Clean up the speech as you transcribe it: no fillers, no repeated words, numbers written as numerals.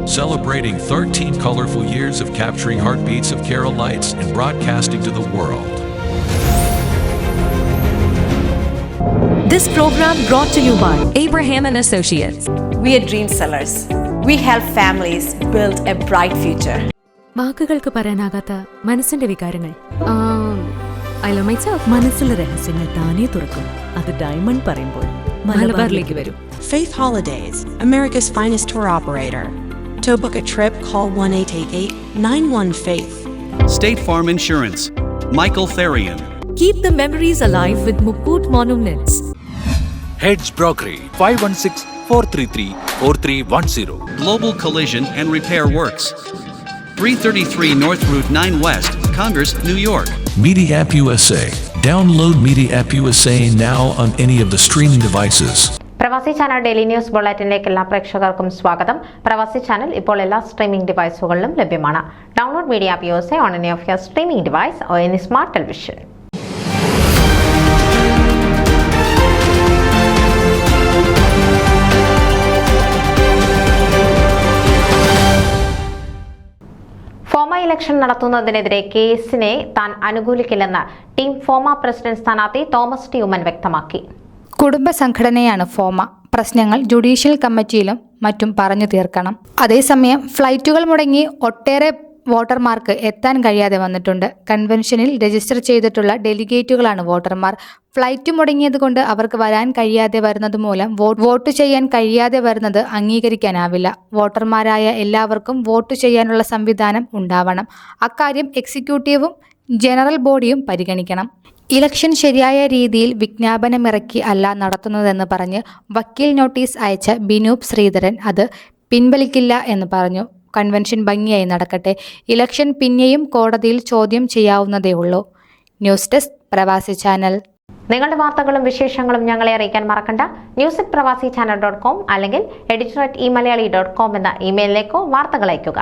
celebrating 13 colorful years of capturing heartbeats of Kerala lights and broadcasting to the world. This program brought to you by Abraham and Associates. We are dream sellers. We help families build a bright future. വാക്കുകൾക്ക് പറയാനാകാത്ത മനസ്സിന്റെ വികാരങ്ങൾ. I love myself. മനസ്സിലെ രഹസ്യങ്ങൾ താനേ തുറക്കും. അത് diamond പറയുമ്പോൾ മലബാറിലേക്ക് വരും. Faith Holidays, America's finest tour operator. To book a trip, call 1-888-91-FAITH. State Farm Insurance, Michael Therian. Keep the memories alive with Mukut Monuments. Heads Brokery 516-433-4310. Global Collision and Repair Works, 333 North Route 9 West, Congress, New York. Media App USA. Download Media App USA now on any of the streaming devices. പ്രവാസി channel daily news ബുള്ളറ്റിനിലേക്ക് എല്ലാ പ്രേക്ഷകർക്കും സ്വാഗതം. പ്രവാസി channel ഇപ്പോൾ എല്ലാ streaming ഡിവൈസുകളിലും ലഭ്യമാണ്. Download media app USA on any of your streaming device or any smart television. FOMAA election നടത്തുന്നതിനെതിരെ കേസിനെ താൻ അനുകൂലിക്കില്ലെന്ന് ടീം ഫോമ പ്രസിഡന്റ് സ്ഥാനാർത്ഥി തോമസ് ടി ഉമ്മൻ വ്യക്തമാക്കി. കുടുംബ സംഘടനയാണ് ഫോമ. പ്രശ്നങ്ങൾ ജുഡീഷ്യൽ കമ്മിറ്റിയിലും മറ്റും പറഞ്ഞു തീർക്കണം. അതേസമയം ഫ്ലൈറ്റുകൾ മുടങ്ങി ഒട്ടേറെ വോട്ടർമാർക്ക് എത്താൻ കഴിയാതെ വന്നിട്ടുണ്ട്. കൺവെൻഷനിൽ രജിസ്റ്റർ ചെയ്തിട്ടുള്ള ഡെലിഗേറ്റുകളാണ് വോട്ടർമാർ. ഫ്ലൈറ്റ് മുടങ്ങിയത് കൊണ്ട് അവർക്ക് വരാൻ കഴിയാതെ വരുന്നത് മൂലം വോട്ട് ചെയ്യാൻ കഴിയാതെ വരുന്നത് അംഗീകരിക്കാനാവില്ല. വോട്ടർമാരായ എല്ലാവർക്കും വോട്ട് ചെയ്യാനുള്ള സംവിധാനം ഉണ്ടാവണം. അക്കാര്യം എക്സിക്യൂട്ടീവും ജനറൽ ബോഡിയും പരിഗണിക്കണം. ഇലക്ഷൻ ശരിയായ രീതിയിൽ വിജ്ഞാപനമിറക്കി അല്ല നടത്തുന്നതെന്ന് പറഞ്ഞ് വക്കീൽ നോട്ടീസ് അയച്ച ബിനൂപ് ശ്രീധരൻ അത് പിൻവലിക്കില്ല എന്ന് പറഞ്ഞു. കൺവെൻഷൻ ഭംഗിയായി നടക്കട്ടെ. ഇലക്ഷൻ പിന്നെയും കോടതിയിൽ ചോദ്യം ചെയ്യാവുന്നതേ ഉള്ളൂ. ന്യൂസ് ഡെസ്ക് പ്രവാസി ചാനൽ. നിങ്ങളുടെ വാർത്തകളും വിശേഷങ്ങളും ഞങ്ങളെ അറിയിക്കാൻ മറക്കണ്ട. news@pravasichannel.com അല്ലെങ്കിൽ editor@eMalayali.com എന്ന ഇമെയിലിലേക്കോ വാർത്തകൾ അയയ്ക്കുക.